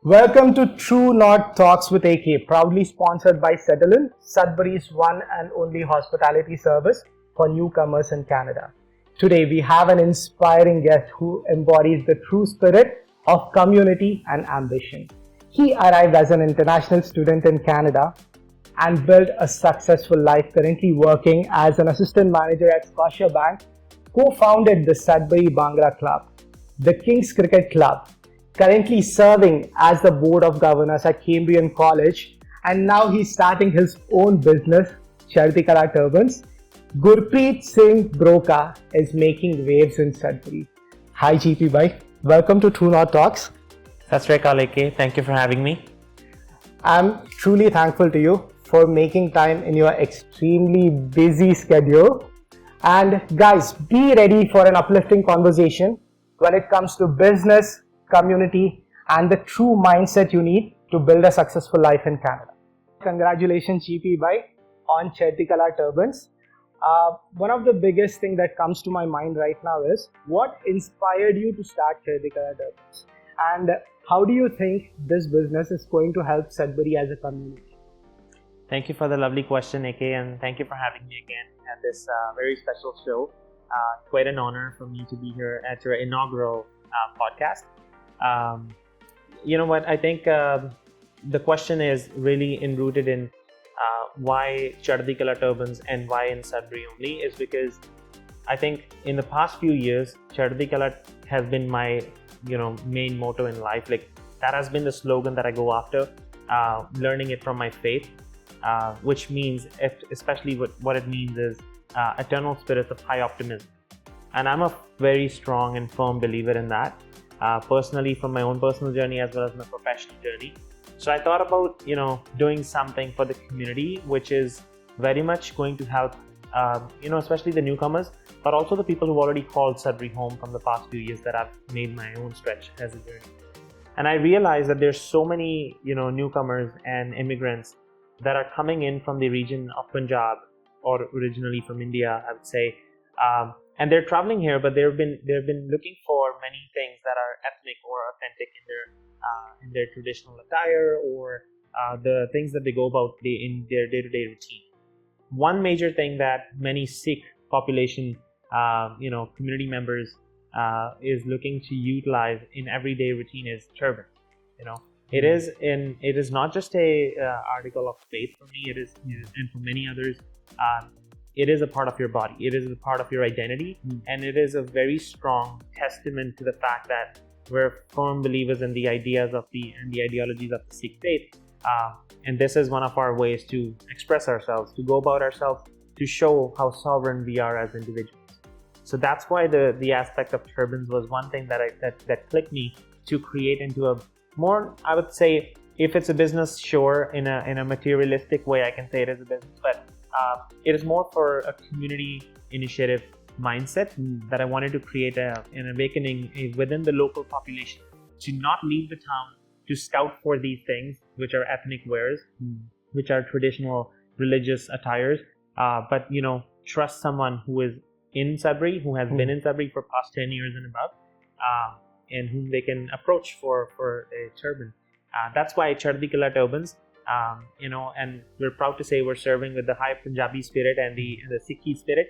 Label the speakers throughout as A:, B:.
A: Welcome to True North Talks with AK, proudly sponsored by Settlin, Sudbury's one and only hospitality service for newcomers in Canada. Today we have an inspiring guest who embodies the true spirit of community and ambition. He arrived as an international student in Canada and built a successful life, currently working as an assistant manager at Scotiabank, co-founded the Sudbury Bhangra Club, the Kings Cricket Club, currently serving as the board of governors at Cambrian College, and now he's starting his own business, Chardikala Turbans. Gurpreet Singh Broca is making waves in Sudbury. Hi GP bhai, welcome to True North Talks.
B: Chardikala Turbans, thank you for having me.
A: I'm truly thankful to you for making time in your extremely busy schedule. And guys, be ready for an uplifting conversation when it comes to business, community, and the true mindset you need to build a successful life in Canada. Congratulations GP bhai on Chardikala Turbans. One of the biggest thing that comes to my mind right now is what inspired you to start Chardikala Turbans, and how do you think this business is going to help Sudbury as a community?
B: Thank you for the lovely question, AK, and thank you for having me again at this very special show. Quite an honor for me to be here at your inaugural podcast. You know what, I think the question is really rooted in why Chardikala Turbans and why in Sudbury only, is because I think in the past few years, Chardikala has been my main motto in life. Like, that has been the slogan that I go after, learning it from my faith, which means, especially what it means is eternal spirits of high optimism. And I'm a very strong and firm believer in that. Personally, from my own personal journey as well as my professional journey. So I thought about doing something for the community, which is very much going to help especially the newcomers, but also the people who already called Sudbury home from the past few years that I've made my own stretch as a journey. And I realized that there's so many newcomers and immigrants that are coming in from the region of Punjab, or originally from India, I would say. And they're traveling here, but they've been looking for many things that are ethnic or authentic in their traditional attire, or the things that they go about in their day-to-day routine. One major thing that many Sikh population, community members is looking to utilize in everyday routine is turban. It is not just a article of faith for me. It is, and for many others. It is a part of your body. It is a part of your identity, and it is a very strong testament to the fact that we're firm believers in the ideas of and the ideologies of the Sikh faith. And this is one of our ways to express ourselves, to go about ourselves, to show how sovereign we are as individuals. So that's why the aspect of turbans was one thing that clicked me to create into a more, I would say, if it's a business, sure, in a materialistic way, I can say it is a business, but it is more for a community initiative mindset that I wanted to create an awakening within the local population to not leave the town to scout for these things, which are ethnic wears, which are traditional religious attires, but trust someone who is in Sudbury, who has been in Sudbury for past 10 years and above, and whom they can approach for a turban. That's why Chardikala Turbans. And we're proud to say we're serving with the high Punjabi spirit and the Sikhi spirit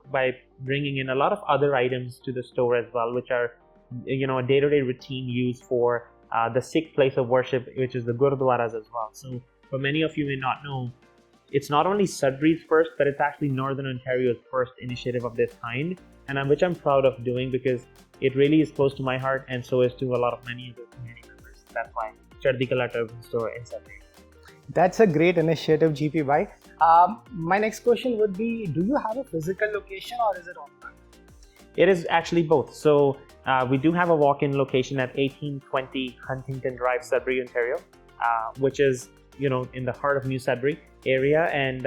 B: by bringing in a lot of other items to the store as well, which are a day-to-day routine used for the Sikh place of worship, which is the Gurdwaras as well. So for many of you may not know, it's not only Sudbury's first, but it's actually Northern Ontario's first initiative of this kind, and which I'm proud of doing because it really is close to my heart, and so is to a lot of many of the community members. That's why Chardikala Turban store in Sudbury.
A: That's a great initiative, GP bhai. My next question would be, do you have a physical location or is it online?
B: It is actually both. So we do have a walk-in location at 1820 Huntington Drive, Sudbury, Ontario, which is, in the heart of New Sudbury area. And,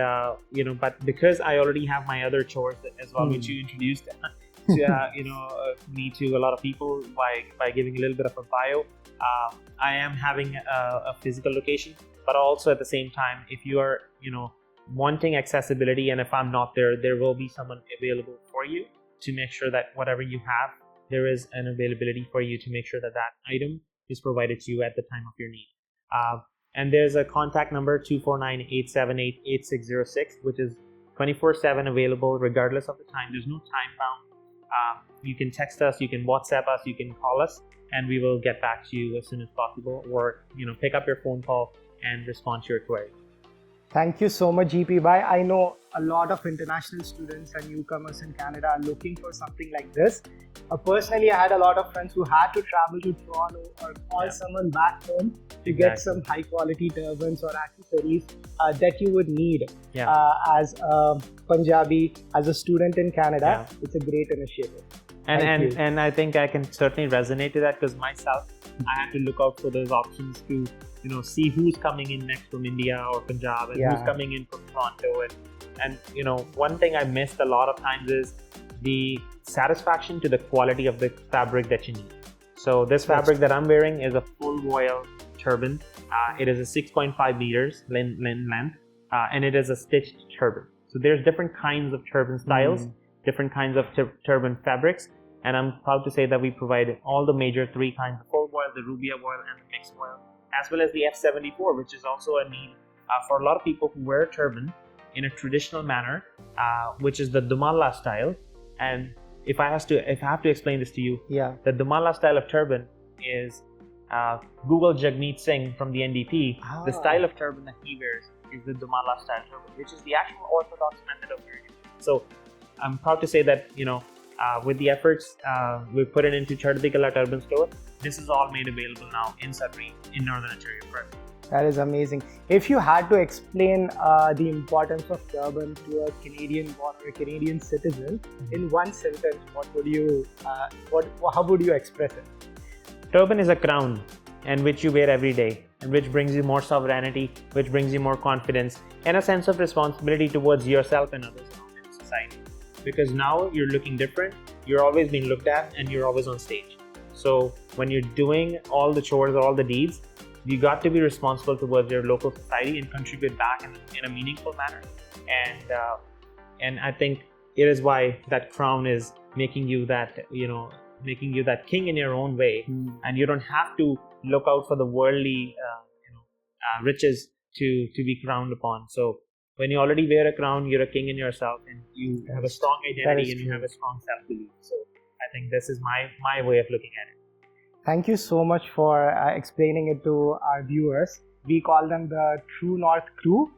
B: but because I already have my other chores as well, which you introduced me to a lot of people by giving a little bit of a bio, I am having a physical location. But also at the same time, if you are, wanting accessibility, and if I'm not there, there will be someone available for you to make sure that whatever you have, there is an availability for you to make sure that that item is provided to you at the time of your need. And there's a contact number 249-878-8606, which is 24/7 available regardless of the time. There's no time bound. You can text us, you can WhatsApp us, you can call us, and we will get back to you as soon as possible, or pick up your phone call and respond to your query.
A: Thank you so much, GP Bhai. I know a lot of international students and newcomers in Canada are looking for something like this. Personally, I had a lot of friends who had to travel to Toronto or call someone back home to get some high quality turbans or accessories that you would need as a Punjabi, as a student in Canada. It's a great initiative.
B: And I think I can certainly resonate to that, because myself, I had to look out for those options to see who's coming in next from India or Punjab, and who's coming in from Toronto, and one thing I missed a lot of times is the satisfaction to the quality of the fabric that you need. So this fabric that I'm wearing is a full voile turban. It is a 6.5 meters length, and it is a stitched turban. So there's different kinds of turban styles, different kinds of turban fabrics, and I'm proud to say that we provide all the major three kinds: the full voile, the rubia voile, and the mixed voile, as well as the F74, which is also a need for a lot of people who wear a turban in a traditional manner, which is the Dumala style. And if I have to explain this to you, the Dumala style of turban is Google Jagmeet Singh from the NDP. The style of turban that he wears is the Dumala style turban, which is the actual orthodox method of wearing it. So I'm proud to say that with the efforts we put it into Chardikala Turban store, this is all made available now in Sudbury, in Northern Ontario.
A: That is amazing. If you had to explain the importance of turban to a Canadian born or a Canadian citizen in one sentence, how would you express it?
B: Turban is a crown, and which you wear every day, and which brings you more sovereignty, which brings you more confidence, and a sense of responsibility towards yourself and others in society. Because now you're looking different, you're always being looked at, and you're always on stage. So when you're doing all the chores or all the deeds, you got to be responsible towards your local society and contribute back in a meaningful manner. And I think it is why that crown is making you that king in your own way, and you don't have to look out for the worldly riches to be crowned upon. So when you already wear a crown, you're a king in yourself, and you have a strong identity, and you have a strong self-belief. So I think this is my way of looking at it.
A: Thank you so much for explaining it to our viewers. We call them the True North crew.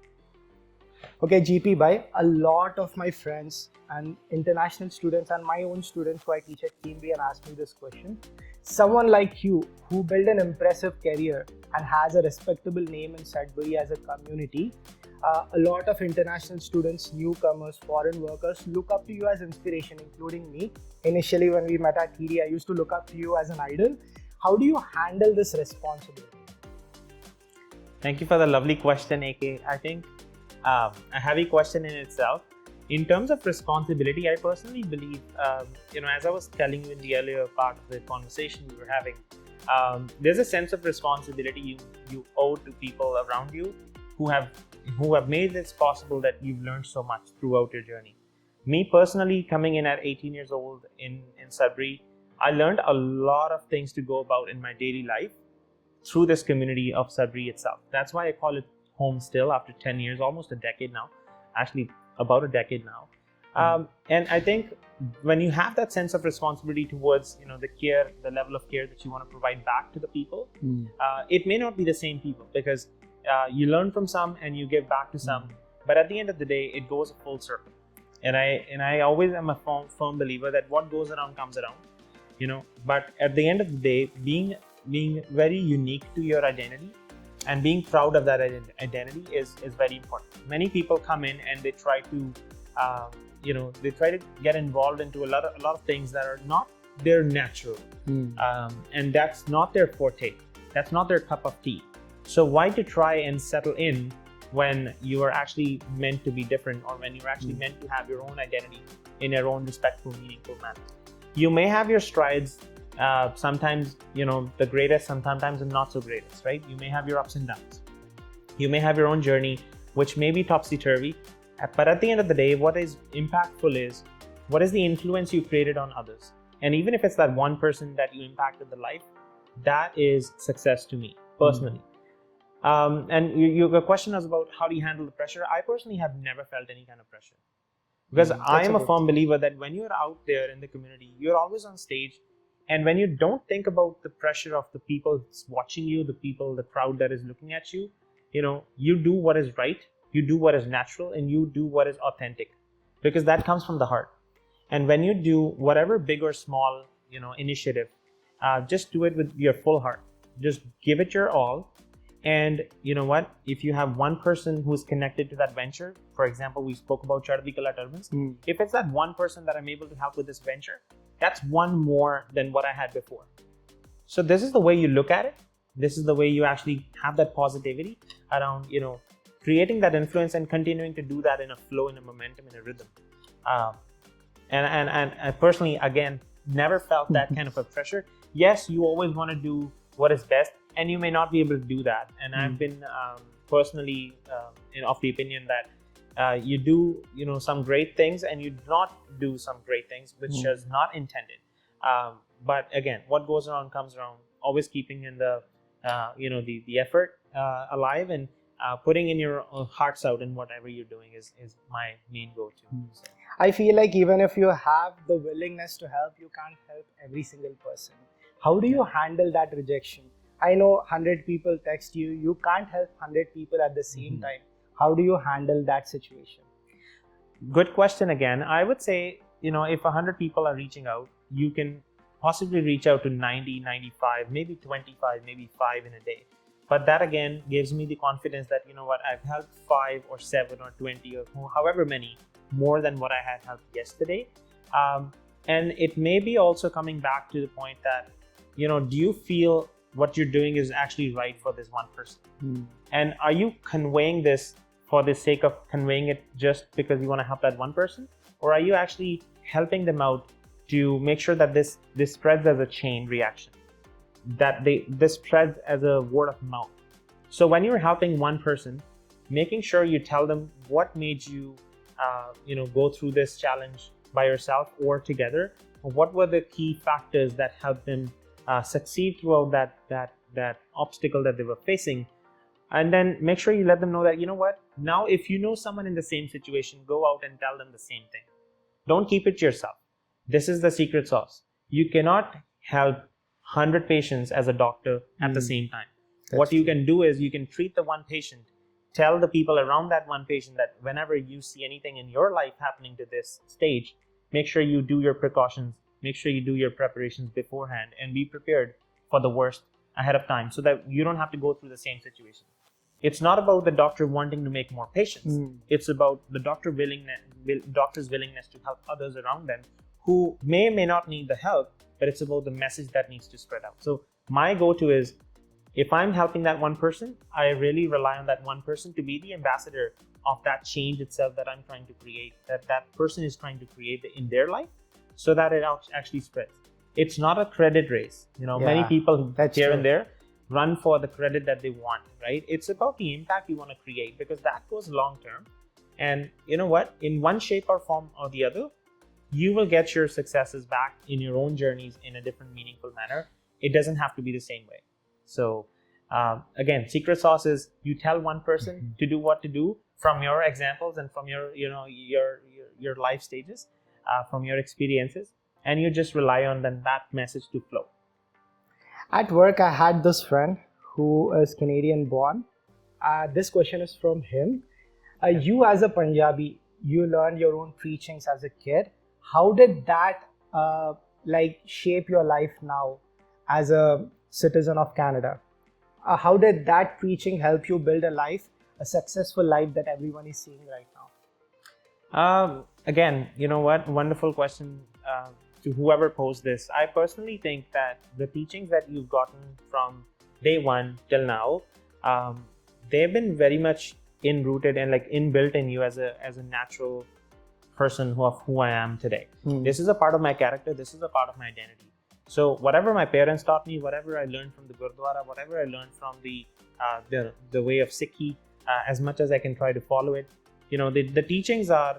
A: Okay, GP Bhai, a lot of my friends and international students and my own students who I teach at Cambridge and ask me this question. Someone like you who built an impressive career and has a respectable name in Sudbury as a community, a lot of international students, newcomers, foreign workers look up to you as inspiration, including me. Initially, when we met at TD, I used to look up to you as an idol. How do you handle this responsibility?
B: Thank you for the lovely question, AK. I think a heavy question in itself. In terms of responsibility, I personally believe, as I was telling you in the earlier part of the conversation we were having, there's a sense of responsibility you owe to people around you who have made this possible, that you've learned so much throughout your journey. Me personally, coming in at 18 years old in Sudbury, I learned a lot of things to go about in my daily life through this community of Sudbury itself. That's why I call it home still after 10 years, almost a decade now, actually about a decade now. And I think when you have that sense of responsibility towards the level of care that you want to provide back to the people, it may not be the same people, because you learn from some and you give back to some, but at the end of the day, it goes a full circle. And I always am a firm believer that what goes around comes around, But at the end of the day, being very unique to your identity and being proud of that identity is very important. Many people come in and they try to get involved into a lot of things that are not their natural, and that's not their forte. That's not their cup of tea. So why to try and settle in when you are actually meant to be different, or when you're actually meant to have your own identity in your own respectful, meaningful manner? You may have your strides, sometimes the greatest, sometimes the not so greatest, right? You may have your ups and downs. You may have your own journey, which may be topsy-turvy, but at the end of the day, what is impactful is what is the influence you created on others. And even if it's that one person that you impacted the life, that is success to me personally. And your question is about how do you handle the pressure. I personally have never felt any kind of pressure, because I am a firm believer that when you're out there in the community, you're always on stage, and when you don't think about the pressure of the people watching you, the crowd that is looking at you, you do what is right, you do what is natural, and you do what is authentic, because that comes from the heart. And when you do whatever big or small, initiative, just do it with your full heart. Just give it your all. And you know what? If you have one person who's connected to that venture, for example, we spoke about Chardikala Turbans. If it's that one person that I'm able to help with this venture, that's one more than what I had before. So this is the way you look at it. This is the way you actually have that positivity around, creating that influence and continuing to do that in a flow, in a momentum, in a rhythm. And I personally, again, never felt that kind of a pressure. Yes, you always want to do what is best, and you may not be able to do that. And I've been personally of the opinion that you do, some great things, and you do not do some great things, which is not intended. But again, what goes around comes around. Always keeping in the, the effort alive, and putting in your hearts out in whatever you're doing is my main go-to. So.
A: I feel like even if you have the willingness to help, you can't help every single person. How do you handle that rejection? I know 100 people text you, you can't help 100 people at the same time. How do you handle that situation?
B: Good question again. I would say, if 100 people are reaching out, you can possibly reach out to 90, 95, maybe 25, maybe 5 in a day. But that again gives me the confidence that, I've helped 5 or 7 or 20 or however many more than what I had helped yesterday. And it may be also coming back to the point that, do you feel what you're doing is actually right for this one person? And are you conveying this for the sake of conveying it just because you want to help that one person? Or are you actually helping them out to make sure that this spreads as a chain reaction, that this spreads as a word of mouth? So when you're helping one person, making sure you tell them what made you go through this challenge by yourself or together, what were the key factors that helped them succeed throughout that obstacle that they were facing. And then make sure you let them know that, now if you know someone in the same situation, go out and tell them the same thing. Don't keep it to yourself. This is the secret sauce. You cannot help 100 patients as a doctor at the same time. What you can do is you can treat the one patient, tell the people around that one patient that whenever you see anything in your life happening to this stage, make sure you do your precautions, make sure you do your preparations beforehand, and be prepared for the worst ahead of time so that you don't have to go through the same situation. It's not about the doctor wanting to make more patients. It's about the doctor's willingness to help others around them who may not need the help, but it's about the message that needs to spread out. So my go-to is, if I'm helping that one person, I really rely on that one person to be the ambassador of that change itself that I'm trying to create, that person is trying to create in their life, so that it actually spreads. It's not a credit race. Many people here and there run for the credit that they want, right? It's about the impact you want to create, because that goes long term. And you know what? In one shape or form or the other, you will get your successes back in your own journeys in a different, meaningful manner. It doesn't have to be the same way. So again, secret sauce is you tell one person to do what to do from your examples and from your life stages, from your experiences, and you just rely on that message to flow.
A: At work, I had this friend who is Canadian born. This question is from him. You as a Punjabi, you learned your own preachings as a kid. How did that shape your life now as a citizen of Canada? How did that preaching help you build a successful life that everyone is seeing right now?
B: Again, you know what? Wonderful question to whoever posed this. I personally think that the teachings that you've gotten from day one till now, they've been very much inrooted and inbuilt in you as a natural person of who I am today. This is a part of my character. This is a part of my identity. So whatever my parents taught me, whatever I learned from the Gurdwara, whatever I learned from the way of Sikhi, as much as I can try to follow it, the teachings are,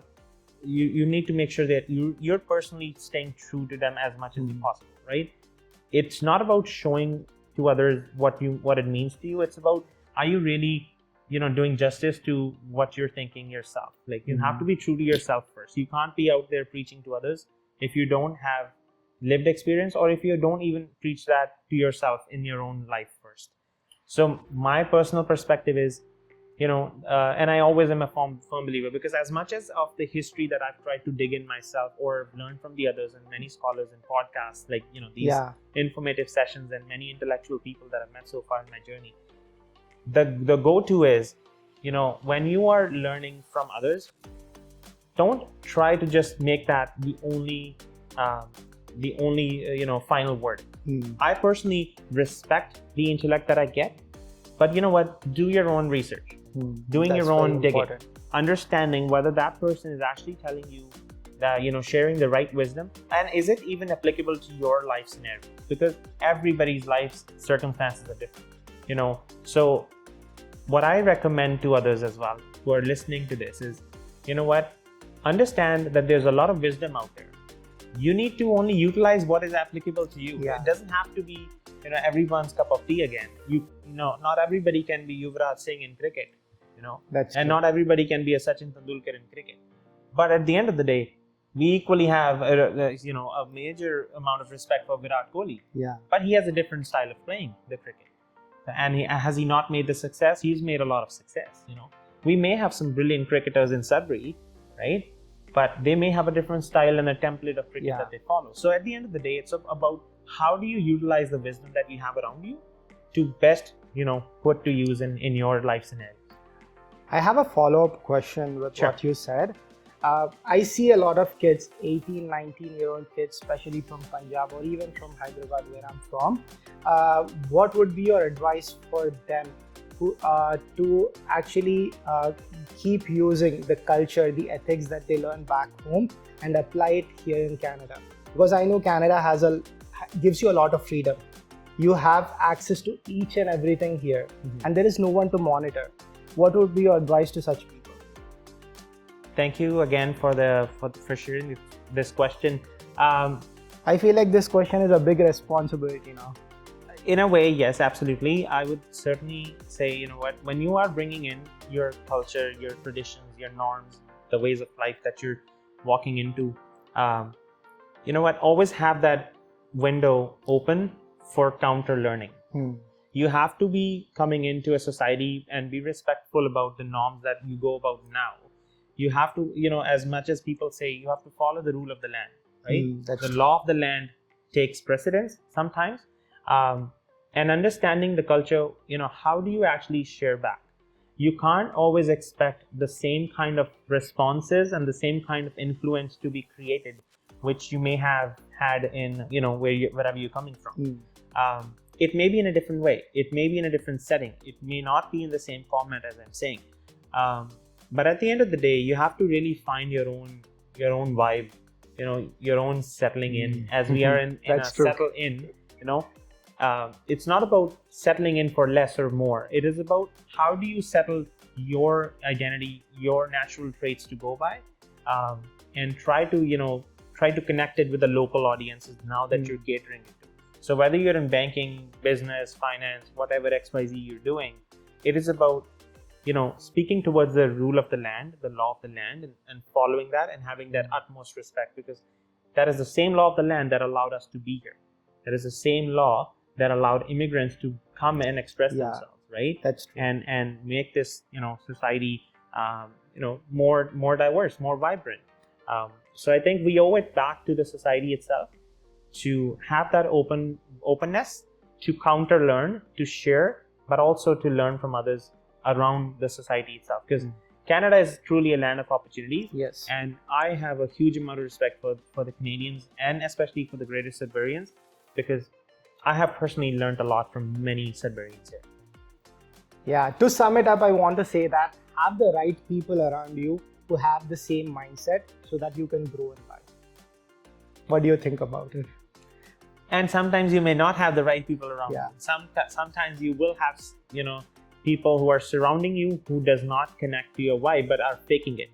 B: you need to make sure that you're personally staying true to them as much as possible, right? It's not about showing to to others what it means to you. It's about, are you really, doing justice to what you're thinking yourself? Like, you have to be true to yourself first. You can't be out there preaching to others if you don't have lived experience, or if you don't even preach that to yourself in your own life first. So my personal perspective is, and I always am a firm believer, because as much as of the history that I've tried to dig in myself or learn from the others and many scholars and podcasts, like, these informative sessions and many intellectual people that I've met so far in my journey, the go-to is, when you are learning from others, don't try to just make that the only final word. I personally respect the intellect that I get, but you know what? Do your own research. Doing
A: That's
B: your own digging,
A: important.
B: understanding whether that person is actually telling you that, sharing the right wisdom, and is it even applicable to your life scenario? Because everybody's life circumstances are different, So what I recommend to others as well who are listening to this is, understand that there's a lot of wisdom out there. You need to only utilize what is applicable to you. It doesn't have to be, everyone's cup of tea again. Not everybody can be Yuvraj Singh in cricket,
A: That's
B: and
A: true.
B: not everybody can be a Sachin Tendulkar in cricket. But at the end of the day, we equally have a major amount of respect for Virat Kohli.
A: Yeah.
B: But he has a different style of playing the cricket. And has he not made the success? He's made a lot of success. We may have some brilliant cricketers in Sudbury, right? But they may have a different style and a template of cricket that they follow. So at the end of the day, it's about how do you utilize the wisdom that you have around you to best, put to use in your life scenario.
A: I have a follow-up question with what you said. I see a lot of kids, 18, 19-year-old kids, especially from Punjab or even from Hyderabad, where I'm from. What would be your advice for them to actually keep using the culture, the ethics that they learn back home and apply it here in Canada? Because I know Canada gives you a lot of freedom. You have access to each and everything here, and there is no one to monitor. What would be your advice to such people?
B: Thank you again for sharing this question.
A: I feel like this question is a big responsibility now.
B: In a way, yes, absolutely. I would certainly say, when you are bringing in your culture, your traditions, your norms, the ways of life that you're walking into, always have that window open for counter learning. You have to be coming into a society and be respectful about the norms that you go about now. You have to, as much as people say, you have to follow the rule of the land, right? The law of the land takes precedence sometimes. And understanding the culture, how do you actually share back? You can't always expect the same kind of responses and the same kind of influence to be created, which you may have had in, wherever you're coming from. It may be in a different way. It may be in a different setting. It may not be in the same format as I'm saying. But at the end of the day, you have to really find your own vibe, your own settling in. As we are in a settle in, it's not about settling in for less or more. It is about how do you settle your identity, your natural traits to go by, and try to connect it with the local audiences now that you're catering it to. So whether you're in banking, business, finance, whatever XYZ you're doing, it is about, speaking towards the rule of the land, the law of the land, and following that and having that utmost respect, because that is the same law of the land that allowed us to be here. That is the same law that allowed immigrants to come and express themselves, right?
A: That's true.
B: And make this, society, more diverse, more vibrant. So I think we owe it back to the society itself to have that openness, to counter learn, to share, but also to learn from others around the society itself. Because Canada is truly a land of opportunities.
A: Yes.
B: And I have a huge amount of respect for the Canadians, and especially for the greater Sudburyans, because I have personally learned a lot from many Sudburyans here.
A: Yeah, to sum it up, I want to say that have the right people around you who have the same mindset so that you can grow in life. What do you think about it?
B: And sometimes you may not have the right people around
A: Yeah.
B: you. Sometimes you will have, people who are surrounding you who does not connect to your vibe but are faking it.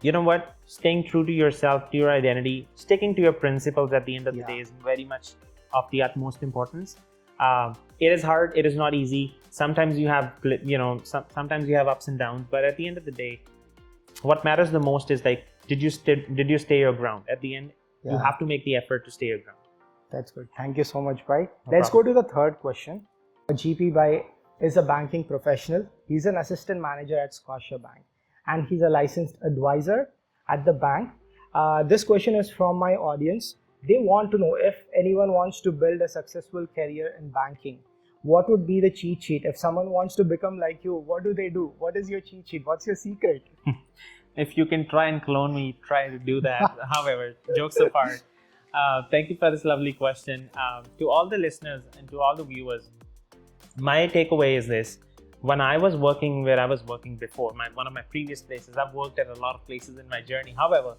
B: You know what? Staying true to yourself, to your identity, sticking to your principles at the end of the day is very much of the utmost importance. It is hard. It is not easy. Sometimes you have, sometimes you have ups and downs. But at the end of the day, what matters the most is like, did you stay your ground? At the end, you have to make the effort to stay your ground.
A: That's good. Thank you so much, Bhai. Let's go to the third question. GP Bhai is a banking professional. He's an assistant manager at Scotiabank, and he's a licensed advisor at the bank. This question is from my audience. They want to know, if anyone wants to build a successful career in banking, what would be the cheat sheet? If someone wants to become like you, what do they do? What is your cheat sheet? What's your secret?
B: If you can try and clone me, try to do that. However, jokes apart, thank you for this lovely question. To all the listeners and to all the viewers, my takeaway is this. When I was working where I was working before, one of my previous places, I've worked at a lot of places in my journey. However,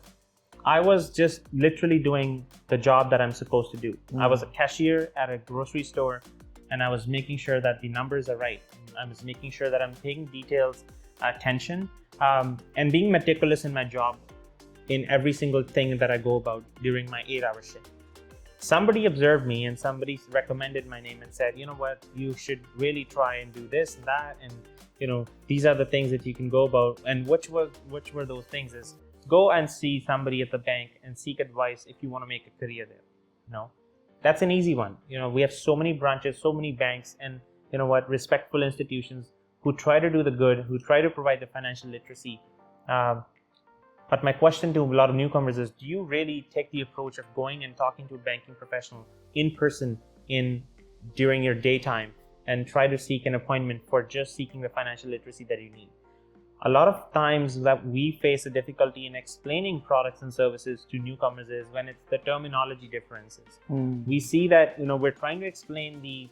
B: I was just literally doing the job that I'm supposed to do. I was a cashier at a grocery store, and I was making sure that the numbers are right. I was making sure that I'm paying details attention, and being meticulous in my job in every single thing that I go about during my 8-hour shift. Somebody observed me and somebody recommended my name and said, you know what, you should really try and do this and that, and these are the things that you can go about. And which were those things is, go and see somebody at the bank and seek advice if you want to make a career there. That's an easy one. We have so many branches, so many banks, and respectful institutions who try to do the good, who try to provide the financial literacy. But my question to a lot of newcomers is, do you really take the approach of going and talking to a banking professional in person during your daytime and try to seek an appointment for just seeking the financial literacy that you need? A lot of times that we face a difficulty in explaining products and services to newcomers is when it's the terminology differences. We see that, we're trying to explain the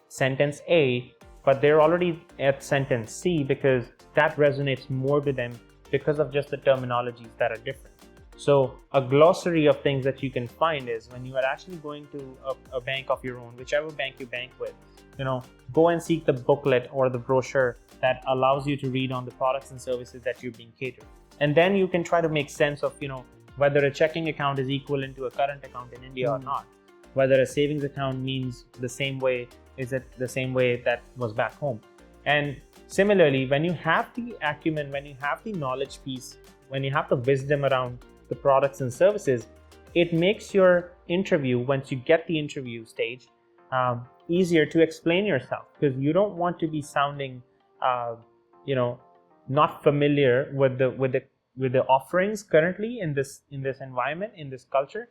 B: sentence A, but they're already at sentence C because that resonates more to them because of just the terminologies that are different. So a glossary of things that you can find is when you are actually going to a bank of your own, whichever bank you bank with, go and seek the booklet or the brochure that allows you to read on the products and services that you're being catered. And then you can try to make sense of, whether a checking account is equivalent to a current account in India or not. Whether a savings account means the same way, is it the same way that was back home? And similarly, when you have the acumen, when you have the knowledge piece, when you have the wisdom around the products and services, it makes your interview, once you get the interview stage, easier to explain yourself, because you don't want to be sounding, not familiar with the offerings currently in this environment, in this culture,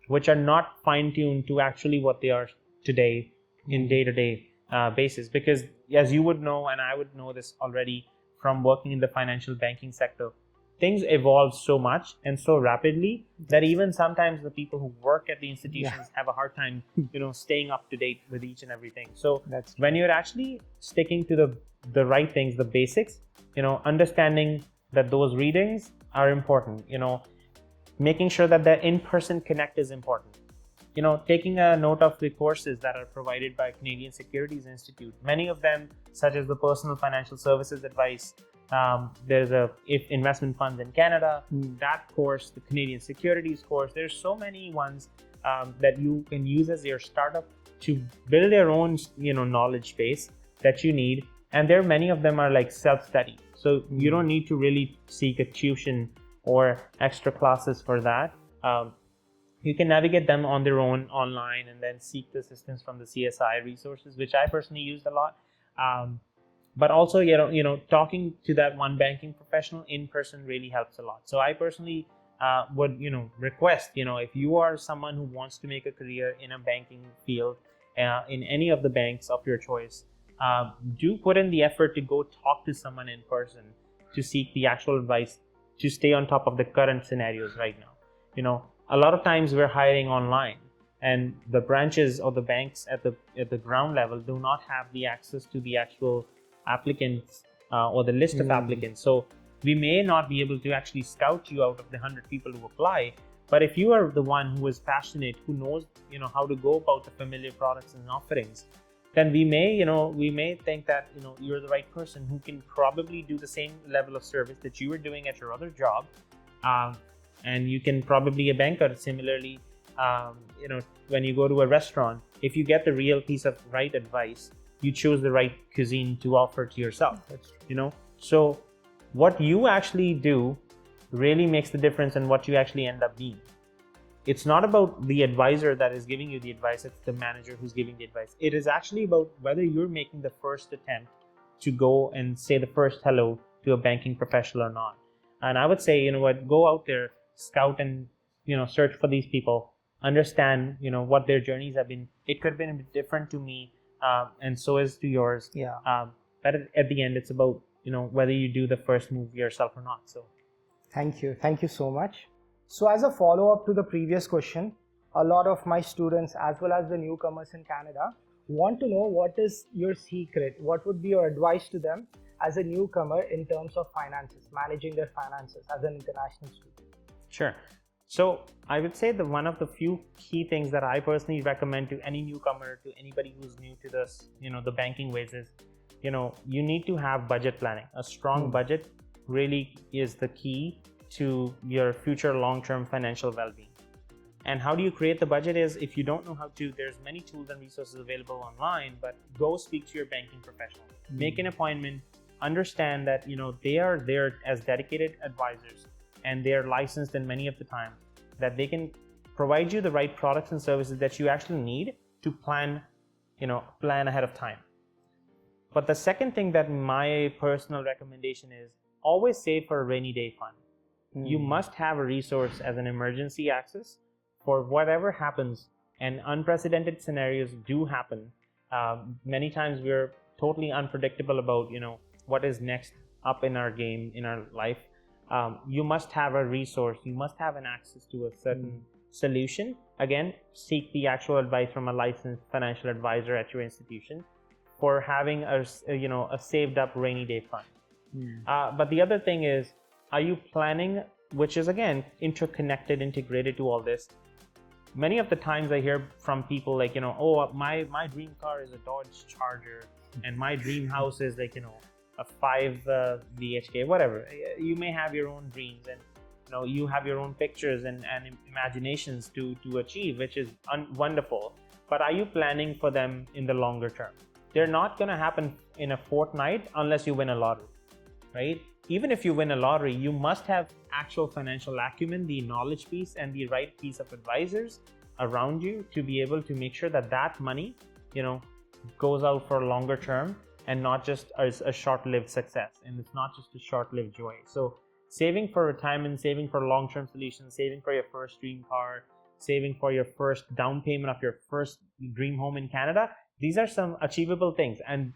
B: which are not fine-tuned to actually what they are today in day-to-day basis. Because as you would know, and I would know this already from working in the financial banking sector, things evolve so much and so rapidly that even sometimes the people who work at the institutions have a hard time, staying up to date with each and everything. So when you're actually sticking to the right things, the basics, understanding that those readings are important, making sure that the in-person connect is important. Taking a note of the courses that are provided by Canadian Securities Institute, many of them, such as the Personal Financial Services Advice, there's if investment funds in Canada, that course, the Canadian Securities course, there's so many ones that you can use as your startup to build your own, knowledge base that you need. And there, many of them are like self-study. So you don't need to really seek a tuition or extra classes for that. You can navigate them on their own online and then seek the assistance from the CSI resources, which I personally used a lot. But also, talking to that one banking professional in person really helps a lot. So I personally would, request, if you are someone who wants to make a career in a banking field, in any of the banks of your choice, do put in the effort to go talk to someone in person to seek the actual advice to stay on top of the current scenarios right now. A lot of times we're hiring online, and the branches or the banks at the ground level do not have the access to the actual applicants or the list of applicants. So we may not be able to actually scout you out of the 100 people who apply. But if you are the one who is passionate, who knows how to go about the familiar products and offerings, then we may think that you're the right person who can probably do the same level of service that you were doing at your other job. And you can probably a banker. Similarly, when you go to a restaurant, if you get the real piece of right advice, you choose the right cuisine to offer to yourself.
A: That's true.
B: You know, so what you actually do really makes the difference in what you actually end up being. It's not about the advisor that is giving you the advice, it's the manager who's giving the advice. It is actually about whether you're making the first attempt to go and say the first hello to a banking professional or not. And I would say, you know what, go out there, scout and, you know, search for these people, understand, you know, what their journeys have been. It could have been a bit different to me, and so is to yours.
A: Yeah.
B: But at the end, it's about, you know, whether you do the first move yourself or not. So
A: Thank you so much. So as a follow-up to the previous question, a lot of my students as well as the newcomers in Canada want to know what is your secret, what would be your advice to them as a newcomer in terms of finances, managing their finances as an international student.
B: Sure. So I would say that one of the few key things that I personally recommend to any newcomer, to anybody who's new to this, you know, the banking ways is, you know, you need to have budget planning. A strong budget really is the key to your future long-term financial well-being. And how do you create the budget is, if you don't know how to, there's many tools and resources available online, but go speak to your banking professional. Make an appointment, understand that, you know, they are there as dedicated advisors and they're licensed in many of the time, that they can provide you the right products and services that you actually need to plan ahead of time. But the second thing that my personal recommendation is, always save for a rainy day fund. You must have a resource as an emergency access for whatever happens, and unprecedented scenarios do happen. Many times we're totally unpredictable about, you know, what is next up in our game, in our life. You must have a resource, you must have an access to a certain solution. Again, seek the actual advice from a licensed financial advisor at your institution for having a saved up rainy day fund. But the other thing is, are you planning, which is again interconnected, integrated to all this. Many of the times I hear from people like, you know, oh, my dream car is a Dodge Charger and my dream house is like, you know, a 5 BHK, whatever. You may have your own dreams, and you know, you have your own pictures and imaginations to achieve, which is wonderful. But are you planning for them in the longer term? They're not going to happen in a fortnight unless you win a lottery, right? Even if you win a lottery, you must have actual financial acumen, the knowledge piece, and the right piece of advisors around you to be able to make sure that that money, you know, goes out for a longer term and not just as a short-lived success, and it's not just a short-lived joy. So saving for retirement, saving for long-term solutions, saving for your first dream car, saving for your first down payment of your first dream home in Canada, these are some achievable things. And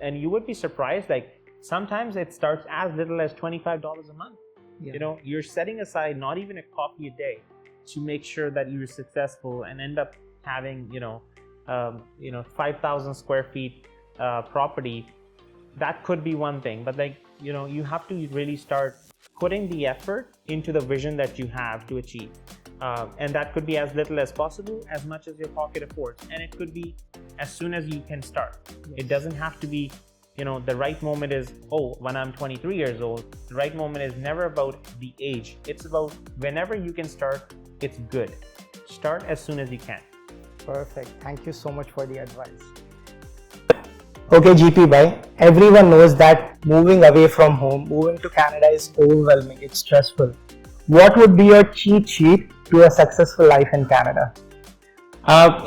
B: you would be surprised, like sometimes it starts as little as $25 a month. You know, you're setting aside not even a coffee a day to make sure that you're successful and end up having 5,000 square feet property. That could be one thing, but like, you know, you have to really start putting the effort into the vision that you have to achieve, and that could be as little as possible, as much as your pocket affords, and it could be as soon as you can start. It doesn't have to be, you know, the right moment is, oh, when I'm 23 years old. The right moment is never about the age. It's about whenever you can start, it's good. Start as soon as you can.
A: Perfect. Thank you so much for the advice. Okay, GP bhai, everyone knows that moving away from home, moving to Canada is overwhelming, it's stressful. What would be your cheat sheet to a successful life in Canada?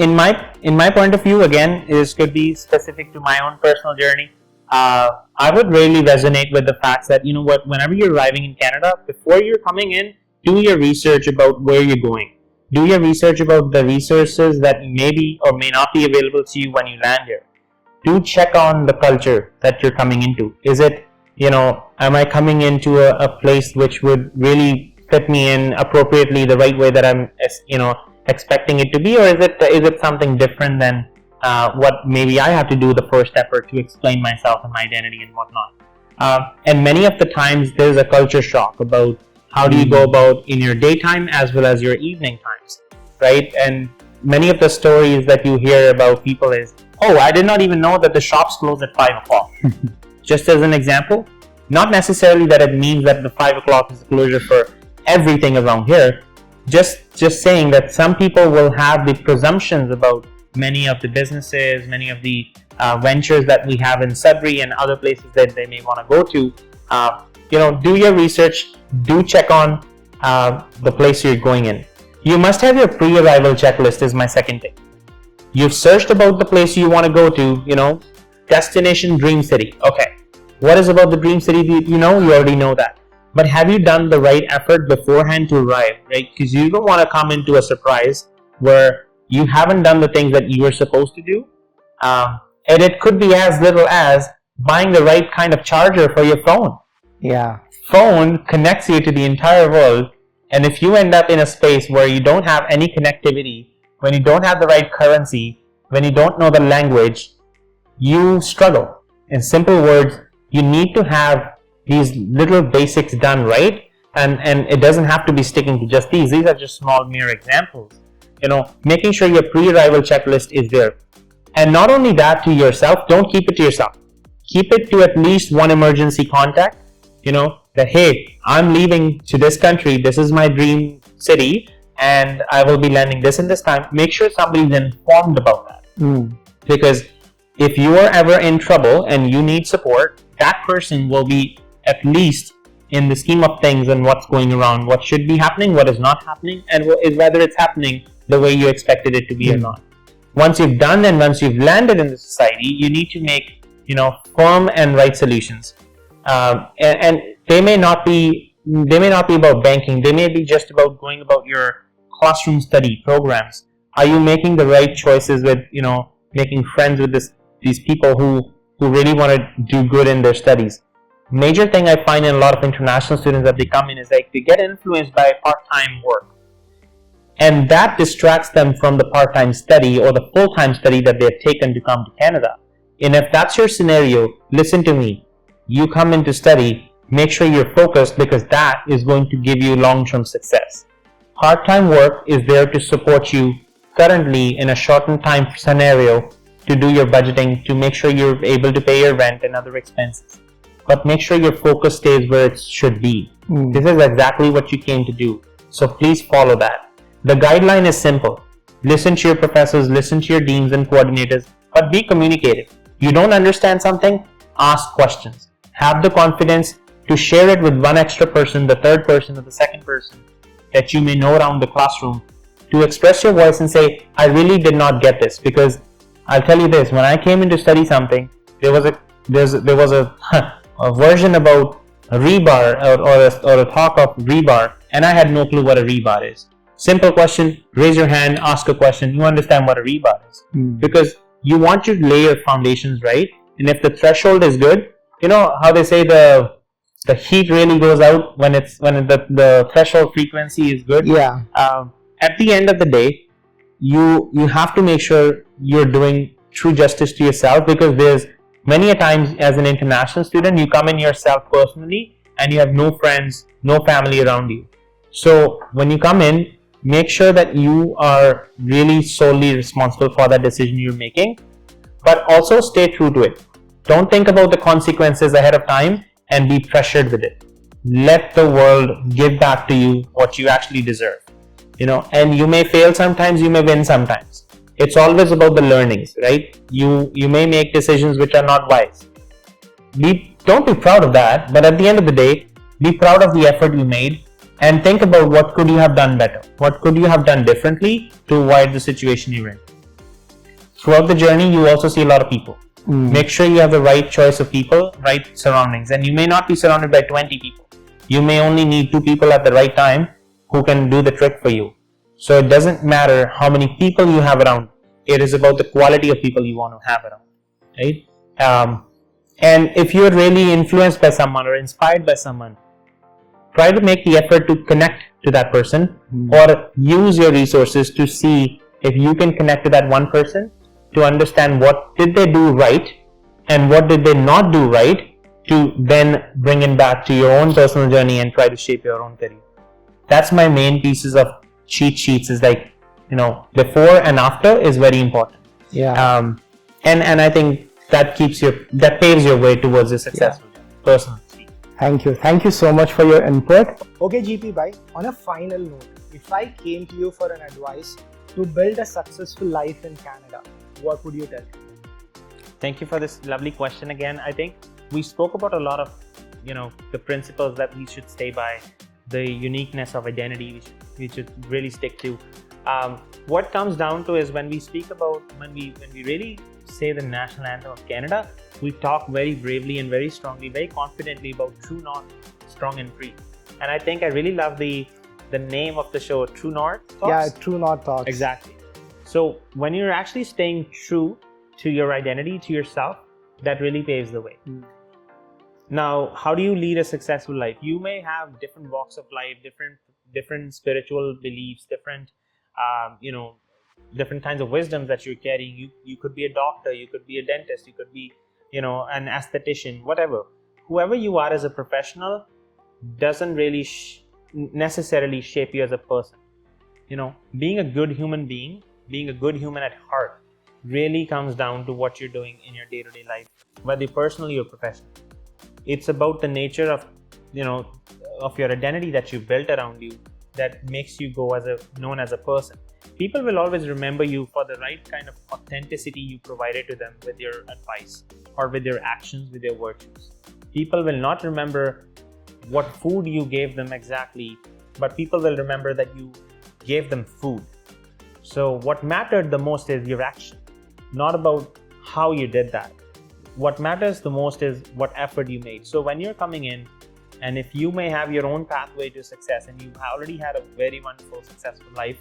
B: In my point of view, again, this could be specific to my own personal journey. I would really resonate with the fact that, you know what, whenever you're arriving in Canada, before you're coming in, do your research about where you're going. Do your research about the resources that may be or may not be available to you when you land here. Do check on the culture that you're coming into. Is it, you know, am I coming into a place which would really fit me in appropriately, the right way that I'm, you know, expecting it to be, or is it something different than what maybe I have to do the first effort to explain myself and my identity and whatnot. And many of the times there's a culture shock about how do you go about in your daytime as well as your evening times, right? And many of the stories that you hear about people is, oh, I did not even know that the shops close at 5 o'clock. Just as an example, not necessarily that it means that the 5 o'clock is the closure for everything around here. Just saying that some people will have the presumptions about many of the businesses, many of the ventures that we have in Sudbury and other places that they may want to go to. Do your research. Do check on the place you're going in. You must have your pre-arrival checklist is my second thing. You've searched about the place you want to go to, destination dream city. Okay. What is about the dream city? You already know that. But have you done the right effort beforehand to arrive, right? Because you don't want to come into a surprise where you haven't done the things that you were supposed to do. And it could be as little as buying the right kind of charger for your phone.
A: Yeah.
B: Phone connects you to the entire world. And if you end up in a space where you don't have any connectivity, when you don't have the right currency, when you don't know the language, you struggle. In simple words, you need to have these little basics done right, and it doesn't have to be sticking to just these. These are just small mere examples. Making sure your pre-arrival checklist is there. And not only that, to yourself, don't keep it to yourself. Keep it to at least one emergency contact, that, hey, I'm leaving to this country, this is my dream city, and I will be landing this in this time. Make sure somebody's informed about that. Because if you are ever in trouble and you need support, that person will be at least in the scheme of things and what's going around, what should be happening, what is not happening, and whether it's happening the way you expected it to be or not. Once you've done and once you've landed in the society, you need to make, firm and right solutions. And they may not be about banking. They may be just about going about your classroom study programs. Are you making the right choices with, making friends with these people who really want to do good in their studies? Major thing I find in a lot of international students that they come in is like they get influenced by part-time work, and that distracts them from the part-time study or the full-time study that they've taken to come to Canada. And if that's your scenario, listen to me. You come in to study, make sure you're focused, because that is going to give you long-term success. Part-time work is there to support you currently in a shortened time scenario to do your budgeting, to make sure you're able to pay your rent and other expenses. But make sure your focus stays where it should be. This is exactly what you came to do. So please follow that. The guideline is simple. Listen to your professors, listen to your deans and coordinators, but be communicative. You don't understand something? Ask questions. Have the confidence to share it with one extra person, the third person or the second person that you may know around the classroom, to express your voice and say, I really did not get this. Because I'll tell you this, when I came in to study something, there was a version about a rebar or a talk of rebar, and I had no clue what a rebar is. Simple question, raise your hand, ask a question, you understand what a rebar is. Because you want to lay your foundations right, and if the threshold is good, you know how they say the heat really goes out when the threshold frequency is good.
A: Yeah.
B: At the end of the day, you have to make sure you're doing true justice to yourself, because there's many a times as an international student, you come in yourself personally and you have no friends, no family around you. So when you come in, make sure that you are really solely responsible for that decision you're making, but also stay true to it. Don't think about the consequences ahead of time and be pressured with it. Let the world give back to you what you actually deserve. And you may fail sometimes, you may win sometimes. It's always about the learnings, right? You may make decisions which are not wise. Don't be proud of that, but at the end of the day, be proud of the effort you made and think about what could you have done better? What could you have done differently to avoid the situation you're in? Throughout the journey, you also see a lot of people. Make sure you have the right choice of people, right surroundings. And you may not be surrounded by 20 people. You may only need 2 people at the right time who can do the trick for you. So it doesn't matter how many people you have around. It is about the quality of people you want to have around, right? And if you're really influenced by someone or inspired by someone, try to make the effort to connect to that person, or use your resources to see if you can connect to that one person to understand what did they do right and what did they not do right, to then bring it back to your own personal journey and try to shape your own career. That's my main pieces of cheat sheets, is like, before and after is very important.
A: Yeah.
B: And I think that paves your way towards a successful personal.
A: Thank you. Thank you so much for your input. Okay, GP bhai, on a final note, if I came to you for an advice to build a successful life in Canada, what would you tell me?
B: Thank you for this lovely question again. I think we spoke about a lot of, the principles that we should stay by, the uniqueness of identity we should really stick to. What comes down to is when we speak about, when we really say the national anthem of Canada, we talk very bravely and very strongly, very confidently about true north, strong and free. And I think I really love the name of the show, True North Talks.
A: Yeah, True North Talks.
B: Exactly. So when you're actually staying true to your identity, to yourself, that really paves the way. Now, how do you lead a successful life? You may have different walks of life, different spiritual beliefs, different kinds of wisdoms that you're carrying. You could be a doctor, you could be a dentist, you could be, an aesthetician, whatever. Whoever you are as a professional doesn't really necessarily shape you as a person. Being a good human being, being a good human at heart, really comes down to what you're doing in your day-to-day life, whether personally or professionally. It's about the nature of, of your identity that you built around you that makes you go known as a person. People will always remember you for the right kind of authenticity you provided to them with your advice or with your actions, with your virtues. People will not remember what food you gave them exactly, but people will remember that you gave them food. So what mattered the most is your action, not about how you did that. What matters the most is what effort you made. So when you're coming in, and if you may have your own pathway to success and you've already had a very wonderful, successful life,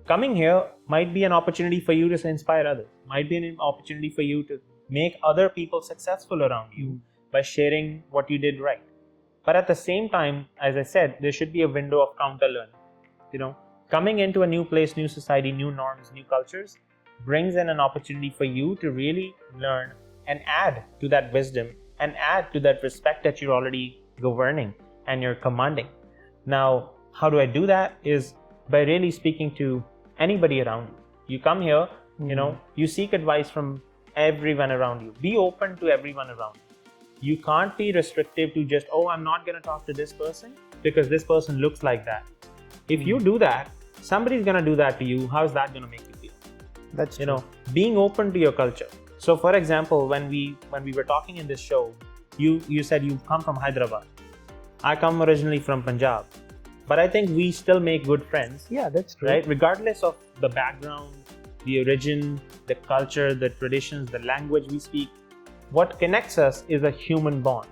B: coming here might be an opportunity for you to inspire others, might be an opportunity for you to make other people successful around you by sharing what you did right. But at the same time, as I said, there should be a window of counter learning. Coming into a new place, new society, new norms, new cultures brings in an opportunity for you to really learn and add to that wisdom and add to that respect that you're already governing and you're commanding. Now, how do I do that? Is by really speaking to anybody around you. You come here, you seek advice from everyone around you. Be open to everyone around you. You can't be restrictive to just, I'm not going to talk to this person because this person looks like that. If you do that, somebody's going to do that to you. How's that going to make you feel?
A: That's true.
B: Being open to your culture. So for example, when we were talking in this show, you said you come from Hyderabad. I come originally from Punjab. But I think we still make good friends.
A: Yeah, that's true.
B: Right? Regardless of the background, the origin, the culture, the traditions, the language we speak, what connects us is a human bond,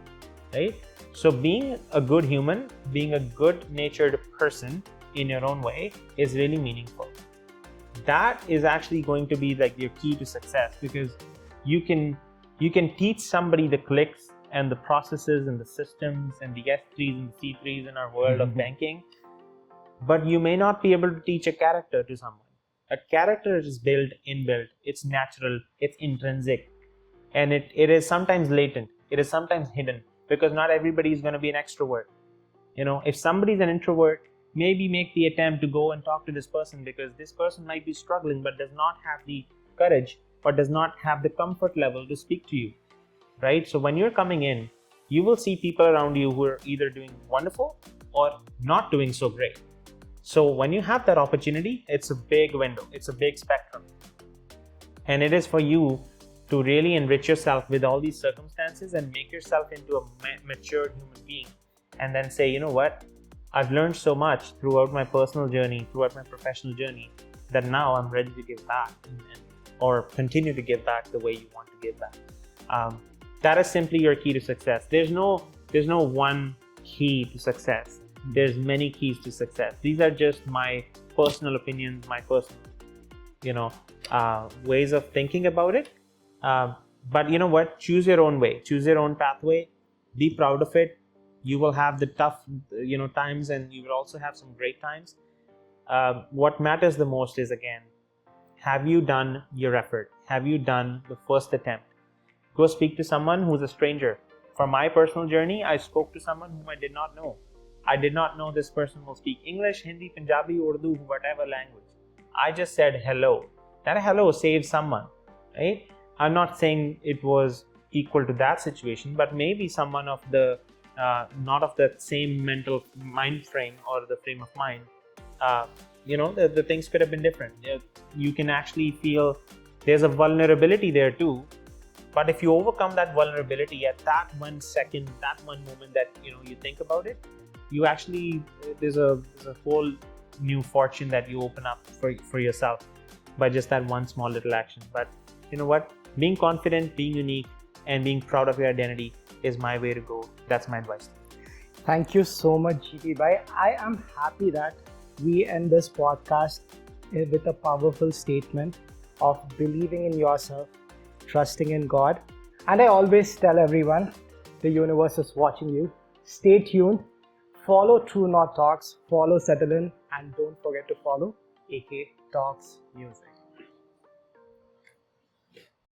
B: right? So being a good human, being a good-natured person in your own way is really meaningful. That is actually going to be like your key to success, because you can teach somebody the clicks and the processes and the systems and the S3s and the C3s in our world of banking, but you may not be able to teach a character to someone. A character is inbuilt, it's natural, it's intrinsic, and it is sometimes latent, it is sometimes hidden, because not everybody is going to be an extrovert. If somebody's an introvert, maybe make the attempt to go and talk to this person, because this person might be struggling but does not have the courage or does not have the comfort level to speak to you, right? So when you're coming in, you will see people around you who are either doing wonderful or not doing so great. So when you have that opportunity, it's a big window, it's a big spectrum, and it is for you to really enrich yourself with all these circumstances and make yourself into a mature human being, and then say, you know what, I've learned so much throughout my personal journey, throughout my professional journey, that now I'm ready to give back or continue to give back the way you want to give back. That is simply your key to success. There's no one key to success. There's many keys to success. These are just my personal opinions, my personal, ways of thinking about it. But you know what? Choose your own way. Choose your own pathway. Be proud of it. You will have the tough, times, and you will also have some great times. What matters the most is, again, have you done your effort? Have you done the first attempt? Go speak to someone who's a stranger. For my personal journey, I spoke to someone whom I did not know. I did not know this person will speak English, Hindi, Punjabi, Urdu, whatever language. I just said hello. That hello saved someone, right? I'm not saying it was equal to that situation, but maybe someone of the not of that same mental mind frame or the frame of mind, the things could have been different. You can actually feel there's a vulnerability there too. But if you overcome that vulnerability at that 1 second, that one moment that you think about it, you actually there's a whole new fortune that you open up for yourself by just that one small little action. But you know what? Being confident, being unique, and being proud of your identity is my way to go. That's my advice.
A: Thank you so much, GP Bhai. I am happy that we end this podcast with a powerful statement of believing in yourself, trusting in God. And I always tell everyone, the universe is watching you. Stay tuned. Follow True North Talks, follow Settle In, and don't forget to follow AK Talks Music.